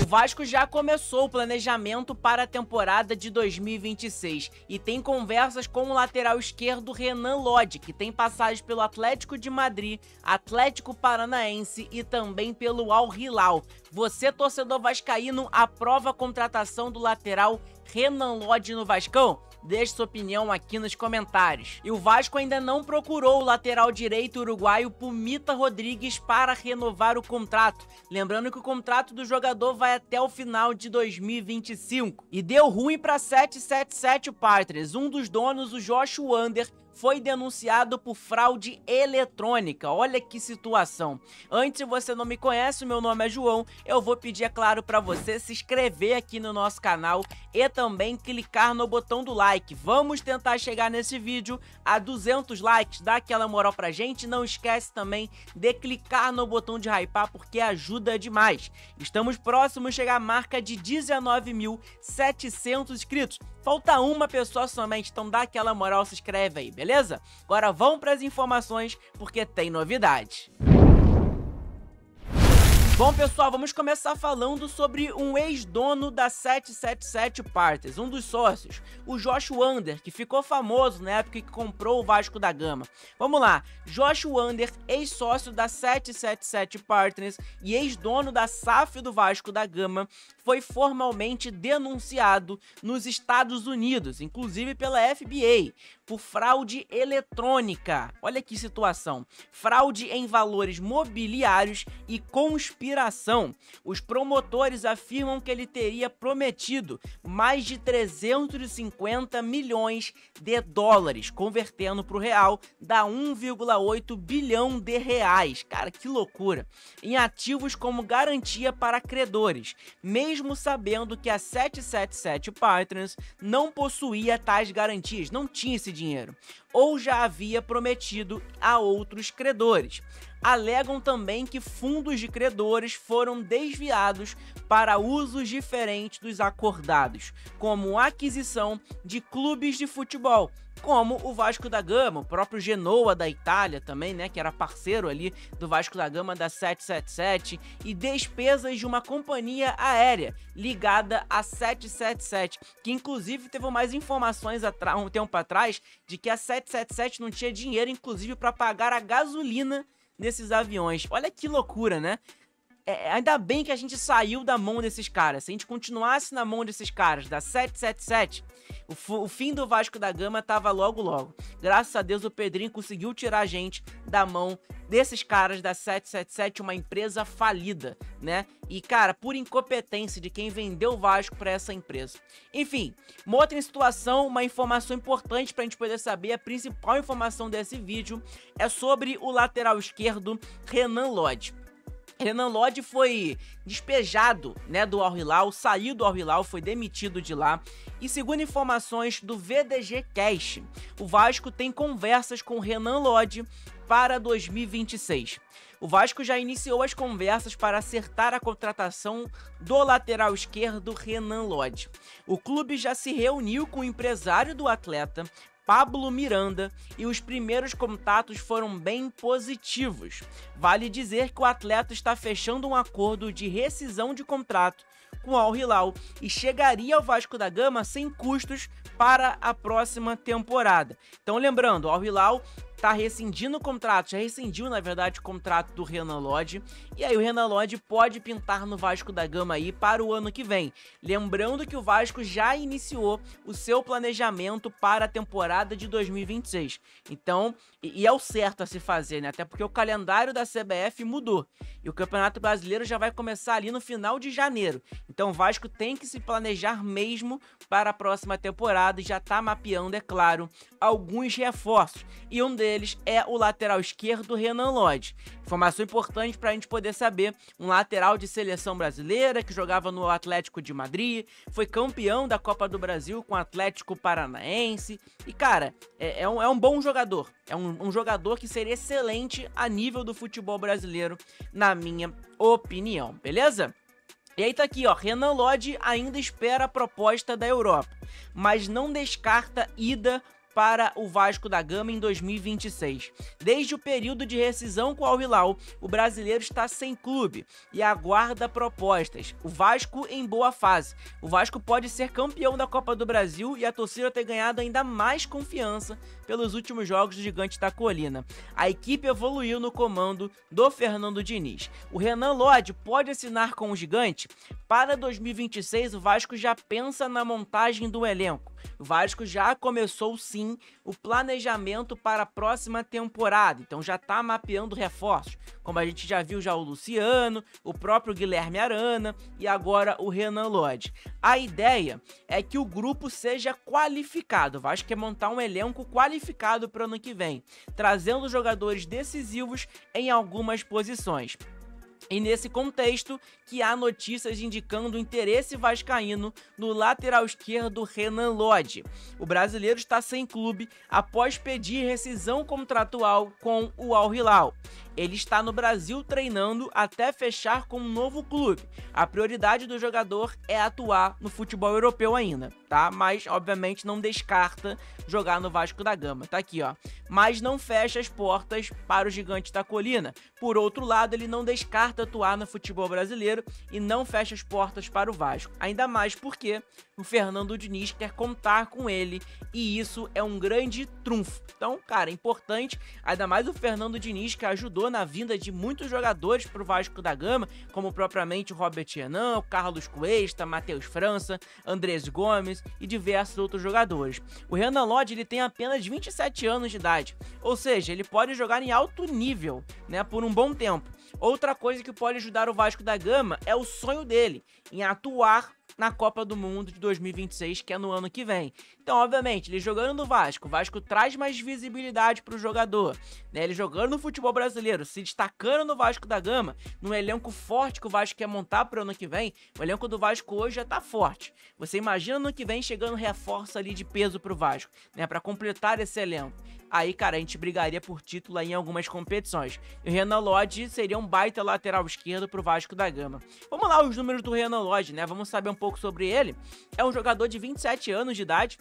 Vasco já começou o planejamento para a temporada de 2026 e tem conversas com o lateral esquerdo Renan Lodge, que tem passagens pelo Atlético de Madrid, Atlético Paranaense e também pelo Al Hilal. Você, torcedor vascaíno, aprova a contratação do lateral Renan Lodge no Vascão? Deixe sua opinião aqui nos comentários. E o Vasco ainda não procurou o lateral direito uruguaio Pumita Rodrigues para renovar o contrato. Lembrando que o contrato do jogador vai até o final de 2025. E deu ruim para 777 Partners. Um dos donos, o Josh Wander, foi denunciado por fraude eletrônica. Olha que situação. Antes, se você não me conhece, meu nome é João, eu vou pedir, é claro, para você se inscrever aqui no nosso canal e também clicar no botão do like. Vamos tentar chegar nesse vídeo a 200 likes, dá aquela moral pra gente. Não esquece também de clicar no botão de hypar, porque ajuda demais. Estamos próximos de chegar à marca de 19.700 inscritos. Falta uma pessoa somente, então dá aquela moral, se inscreve aí, beleza? Agora vamos para as informações, porque tem novidade. Bom, pessoal, vamos começar falando sobre um ex-dono da 777 Partners, um dos sócios, o Josh Wander, que ficou famoso na época que comprou o Vasco da Gama. Vamos lá, Josh Wander, ex-sócio da 777 Partners e ex-dono da SAF do Vasco da Gama, foi formalmente denunciado nos Estados Unidos, inclusive pela FBI, por fraude eletrônica. Olha que situação. Fraude em valores mobiliários e conspiração. Os promotores afirmam que ele teria prometido mais de 350 milhões de dólares, convertendo para o real, dá 1,8 bilhão de reais. Cara, que loucura. Em ativos como garantia para credores, mesmo sabendo que a 777 Partners não possuía tais garantias, não tinha esse dinheiro, ou já havia prometido a outros credores. Alegam também que fundos de credores foram desviados para usos diferentes dos acordados, como aquisição de clubes de futebol, como o Vasco da Gama, o próprio Genoa da Itália também, né, que era parceiro ali do Vasco da Gama da 777, e despesas de uma companhia aérea ligada à 777, que inclusive teve mais informações um tempo atrás de que a 777 não tinha dinheiro, inclusive, para pagar a gasolina nesses aviões. Olha que loucura, né? Ainda bem que a gente saiu da mão desses caras. Se a gente continuasse na mão desses caras, da 777, o fim do Vasco da Gama tava logo logo. Graças a Deus o Pedrinho conseguiu tirar a gente da mão desses caras da 777, uma empresa falida, né? E, cara, por incompetência de quem vendeu o Vasco pra essa empresa. Enfim, uma outra situação, uma informação importante pra gente poder saber, a principal informação desse vídeo é sobre o lateral esquerdo Renan Lodge. Renan Lodge foi despejado, né, do Al Hilal, saiu do Al Hilal, foi demitido de lá. E segundo informações do VDG Cash, o Vasco tem conversas com Renan Lodge para 2026. O Vasco já iniciou as conversas para acertar a contratação do lateral esquerdo Renan Lodge. O clube já se reuniu com o empresário do atleta, Pablo Miranda, e os primeiros contatos foram bem positivos. Vale dizer que o atleta está fechando um acordo de rescisão de contrato com o Al Hilal e chegaria ao Vasco da Gama sem custos para a próxima temporada. Então, lembrando, o Al Hilal tá rescindindo o contrato, já rescindiu, na verdade, o contrato do Renan Lodge, e aí o Renan Lodge pode pintar no Vasco da Gama aí para o ano que vem. Lembrando que o Vasco já iniciou o seu planejamento para a temporada de 2026. Então, e é o certo a se fazer, né? Até porque o calendário da CBF mudou, e o Campeonato Brasileiro já vai começar ali no final de janeiro. Então o Vasco tem que se planejar mesmo para a próxima temporada e já tá mapeando, é claro, alguns reforços. E um deles é o lateral esquerdo Renan Lodge. Informação importante para a gente poder saber, um lateral de seleção brasileira que jogava no Atlético de Madrid, foi campeão da Copa do Brasil com o Atlético Paranaense. E, cara, é um bom jogador. É um jogador que seria excelente a nível do futebol brasileiro, na minha opinião, beleza? E aí tá aqui, ó, Renan Lodge ainda espera a proposta da Europa, mas não descarta ida para o Vasco da Gama em 2026. Desde o período de rescisão com o Al Hilal, o brasileiro está sem clube e aguarda propostas. O Vasco em boa fase. O Vasco pode ser campeão da Copa do Brasil e a torcida ter ganhado ainda mais confiança pelos últimos jogos do Gigante da Colina. A equipe evoluiu no comando do Fernando Diniz. O Renan Lodge pode assinar com o Gigante? Para 2026, o Vasco já pensa na montagem do elenco. O Vasco já começou sim o planejamento para a próxima temporada, então já está mapeando reforços, como a gente já viu já o Luciano, o próprio Guilherme Arana e agora o Renan Lodge. A ideia é que o grupo seja qualificado, o Vasco quer montar um elenco qualificado para o ano que vem, trazendo jogadores decisivos em algumas posições. E nesse contexto que há notícias indicando o interesse vascaíno no lateral esquerdo Renan Lodge. O brasileiro está sem clube após pedir rescisão contratual com o Al Hilal. Ele está no Brasil treinando até fechar com um novo clube. A prioridade do jogador é atuar no futebol europeu ainda, tá? Mas, obviamente, não descarta jogar no Vasco da Gama. Tá aqui, ó. Mas não fecha as portas para o Gigante da Colina. Por outro lado, ele não descarta atuar no futebol brasileiro e não fecha as portas para o Vasco. Ainda mais porque o Fernando Diniz quer contar com ele e isso é um grande trunfo. Então, cara, é importante, ainda mais o Fernando Diniz, que ajudou na vinda de muitos jogadores para o Vasco da Gama, como propriamente o Robert Renan, o Carlos Cuesta, Matheus França, Andrés Gomes e diversos outros jogadores. O Renan Lodge, ele tem apenas 27 anos de idade, ou seja, ele pode jogar em alto nível, né, por um bom tempo. Outra coisa que pode ajudar o Vasco da Gama é o sonho dele em atuar na Copa do Mundo de 2026, que é no ano que vem. Então, obviamente, ele jogando no Vasco, o Vasco traz mais visibilidade para o jogador, né? Ele jogando no futebol brasileiro, se destacando no Vasco da Gama, num elenco forte que o Vasco quer montar para o ano que vem. O elenco do Vasco hoje já tá forte. Você imagina no ano que vem chegando reforço ali de peso pro Vasco, né, para completar esse elenco. Aí, cara, a gente brigaria por título aí em algumas competições. E o Renan Lodge seria um baita lateral esquerdo pro Vasco da Gama. Vamos lá, os números do Renan Lodge, né? Vamos saber um pouco sobre ele. É um jogador de 27 anos de idade.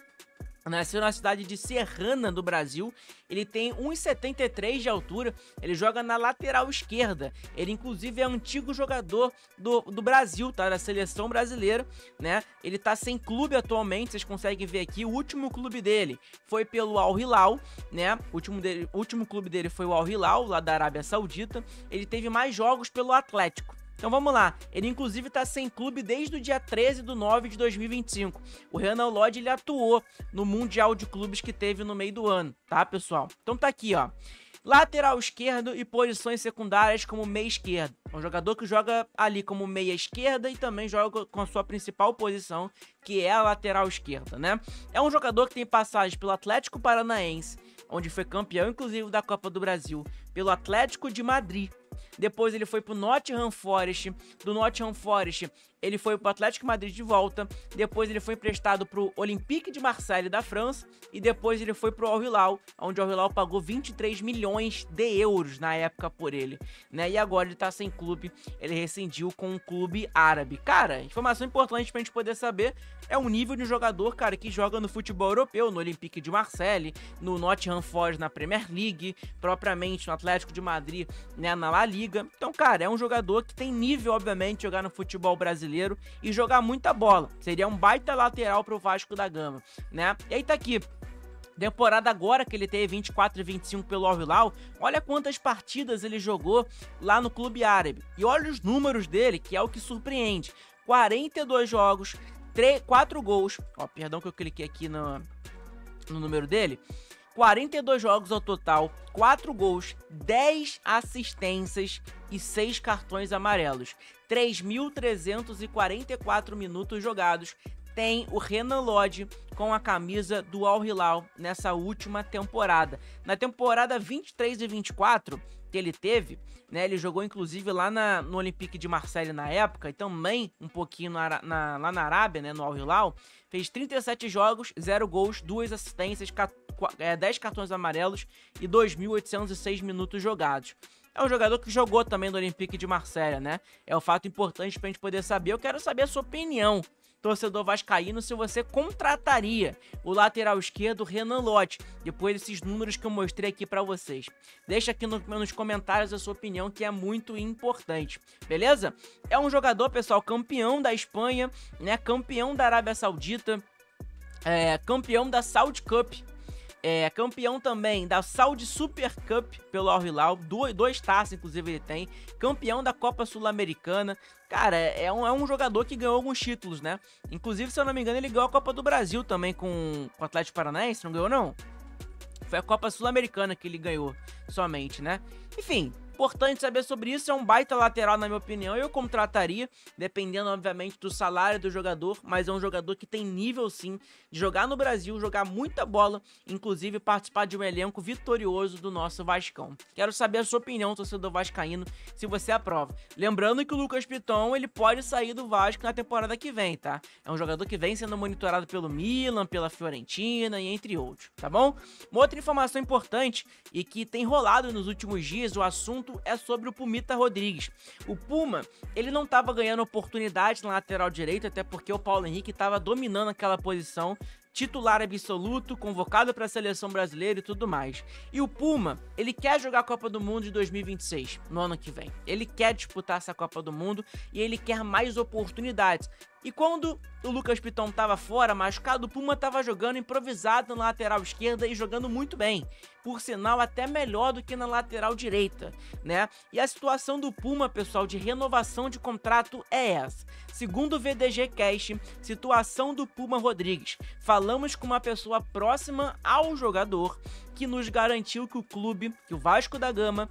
Nasceu na cidade de Serrana, do Brasil. Ele tem 1,73 de altura. Ele joga na lateral esquerda. Ele, inclusive, é antigo jogador do Brasil, tá? Da seleção brasileira, né? Ele tá sem clube atualmente. Vocês conseguem ver aqui. O último clube dele foi pelo Al Hilal, né? O último clube dele foi o Al Hilal, lá da Arábia Saudita. Ele teve mais jogos pelo Atlético. Então vamos lá, ele inclusive tá sem clube desde o dia 13/9 de 2025. O Renan Lodge, ele atuou no Mundial de Clubes que teve no meio do ano, tá, pessoal? Então tá aqui, ó. Lateral esquerdo e posições secundárias como meia esquerdo. É um jogador que joga ali como meia esquerda e também joga com a sua principal posição, que é a lateral esquerda, né? É um jogador que tem passagem pelo Atlético Paranaense, onde foi campeão inclusive da Copa do Brasil, pelo Atlético de Madrid. Depois ele foi pro Nottingham Forest. Do Nottingham Forest ele foi pro Atlético de Madrid de volta. Depois ele foi emprestado pro Olympique de Marseille da França. E depois ele foi pro Al Hilal, onde o Al Hilal pagou 23 milhões de euros na época por ele, né? E agora ele tá sem clube. Ele rescindiu com um clube árabe. Cara, informação importante pra gente poder saber é o nível de jogador, cara, que joga no futebol europeu, no Olympique de Marseille, no Nottingham Forest na Premier League, propriamente no Atlético de Madrid, né, na La Liga. Então, cara, é um jogador que tem nível, obviamente, de jogar no futebol brasileiro e jogar muita bola. Seria um baita lateral pro Vasco da Gama, né? E aí tá aqui. Temporada agora que ele teve 24 e 25 pelo Al Hilal, olha quantas partidas ele jogou lá no clube árabe. E olha os números dele, que é o que surpreende. 42 jogos, 4 gols. Ó, perdão que eu cliquei aqui no número dele. 42 jogos ao total, 4 gols, 10 assistências e 6 cartões amarelos. 3.344 minutos jogados tem o Renan Lodge com a camisa do Al Hilal nessa última temporada. Na temporada 23 e 24 que ele teve, né, ele jogou inclusive lá no Olympique de Marseille na época e também um pouquinho lá na Arábia, né, no Al Hilal. Fez 37 jogos, 0 gols, 2 assistências, 10 cartões amarelos e 2.806 minutos jogados. é um jogador que jogou também no Olympique de Marselha, né? É um fato importante pra gente poder saber. Eu quero saber a sua opinião, torcedor vascaíno, se você contrataria o lateral esquerdo Renan Lodge, depois desses números que eu mostrei aqui pra vocês. Deixa aqui nos comentários a sua opinião, que é muito importante, beleza? É um jogador, pessoal, campeão da Espanha, né? Campeão da Arábia Saudita, campeão da Saudi Cup, campeão também da Saudi Super Cup pelo Al Hilal, dois taças inclusive ele tem, campeão da Copa Sul-Americana. Cara, é um jogador que ganhou alguns títulos, né? Inclusive, se eu não me engano, ele ganhou a Copa do Brasil também com o Atlético Paranaense, não ganhou não? Foi a Copa Sul-Americana que ele ganhou somente, né? Enfim, importante saber sobre isso. É um baita lateral, na minha opinião. Eu contrataria, dependendo, obviamente, do salário do jogador, mas é um jogador que tem nível, sim, de jogar no Brasil, jogar muita bola, inclusive participar de um elenco vitorioso do nosso Vascão. Quero saber a sua opinião, torcedor vascaíno, se você aprova. Lembrando que o Lucas Piton, ele pode sair do Vasco na temporada que vem, tá? É um jogador que vem sendo monitorado pelo Milan, pela Fiorentina e entre outros, tá bom? Uma outra informação importante e que tem rolado nos últimos dias, o assunto é sobre o Pumita Rodrigues. O Puma, ele não estava ganhando oportunidade na lateral direita, até porque o Paulo Henrique estava dominando aquela posição, titular absoluto, convocado para a seleção brasileira e tudo mais. E o Puma, ele quer jogar a Copa do Mundo de 2026, no ano que vem. Ele quer disputar essa Copa do Mundo e ele quer mais oportunidades. E quando o Lucas Piton estava fora, machucado, o Puma estava jogando improvisado na lateral esquerda e jogando muito bem. Por sinal, até melhor do que na lateral direita, né? E a situação do Puma, pessoal, de renovação de contrato é essa. Segundo o VDG Cast, situação do Puma Rodrigues. Falamos com uma pessoa próxima ao jogador que nos garantiu que o clube, que o Vasco da Gama,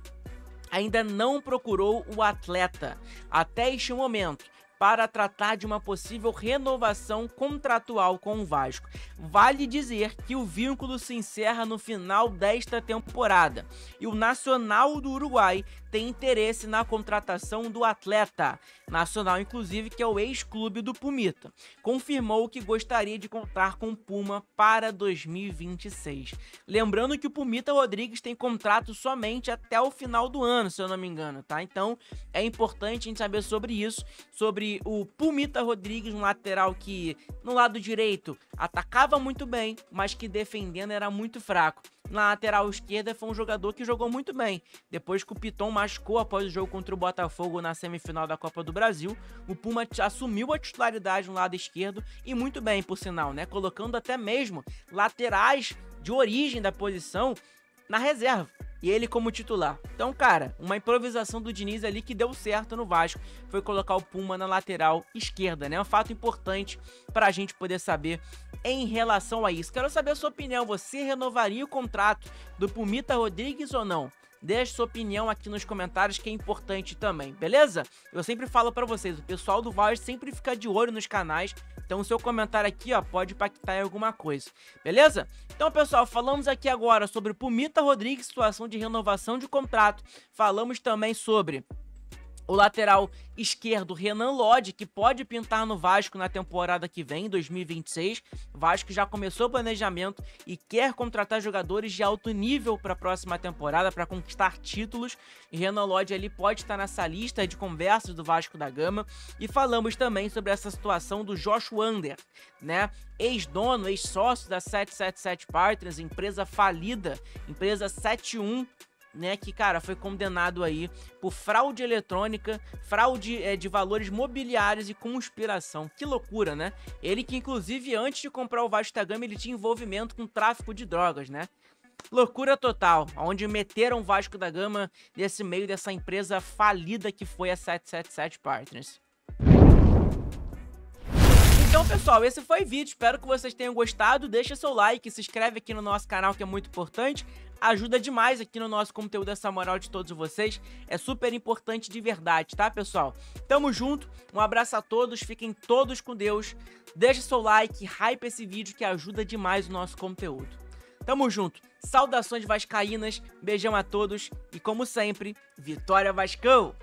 ainda não procurou o atleta até este momento para tratar de uma possível renovação contratual com o Vasco. Vale dizer que o vínculo se encerra no final desta temporada e o Nacional do Uruguai tem interesse na contratação do atleta. Nacional, inclusive, que é o ex-clube do Pumita. Confirmou que gostaria de contar com o Puma para 2026. Lembrando que o Pumita Rodrigues tem contrato somente até o final do ano, se eu não me engano, tá? Então, é importante a gente saber sobre isso, sobre o Pumita Rodrigues, um lateral que no lado direito atacava muito bem, mas que defendendo era muito fraco. Na lateral esquerda foi um jogador que jogou muito bem. Depois que o Piton machucou após o jogo contra o Botafogo na semifinal da Copa do Brasil, o Puma assumiu a titularidade no lado esquerdo e muito bem, por sinal, né? Colocando até mesmo laterais de origem da posição na reserva e ele como titular. Então, cara, uma improvisação do Diniz ali que deu certo no Vasco foi colocar o Puma na lateral esquerda, né? Um fato importante pra gente poder saber em relação a isso. Quero saber a sua opinião. Você renovaria o contrato do Pumita Rodrigues ou não? Deixe sua opinião aqui nos comentários, que é importante também, beleza? Eu sempre falo pra vocês, o pessoal do Vasco sempre fica de olho nos canais, então o seu comentário aqui, ó, pode impactar em alguma coisa, beleza? Então, pessoal, falamos aqui agora sobre o Pumita Rodrigues, situação de renovação de contrato, falamos também sobre o lateral esquerdo Renan Lodge, que pode pintar no Vasco na temporada que vem, 2026. O Vasco já começou o planejamento e quer contratar jogadores de alto nível para a próxima temporada, para conquistar títulos. E Renan Lodge ali pode estar nessa lista de conversas do Vasco da Gama. E falamos também sobre essa situação do Josh Wander, né? Ex-dono, ex-sócio da 777 Partners, empresa falida, empresa 71, né, que, cara, foi condenado aí por fraude eletrônica, fraude de valores mobiliários e conspiração. Que loucura, né? Ele que, inclusive, antes de comprar o Vasco da Gama, ele tinha envolvimento com tráfico de drogas, né? Loucura total, onde meteram o Vasco da Gama nesse meio dessa empresa falida que foi a 777 Partners. Então, pessoal, esse foi o vídeo, espero que vocês tenham gostado, deixa seu like, se inscreve aqui no nosso canal, que é muito importante, ajuda demais aqui no nosso conteúdo, essa moral de todos vocês, é super importante de verdade, tá, pessoal? Tamo junto, um abraço a todos, fiquem todos com Deus, deixa seu like, hype esse vídeo que ajuda demais o nosso conteúdo. Tamo junto, saudações vascaínas, beijão a todos e, como sempre, Vitória Vascão!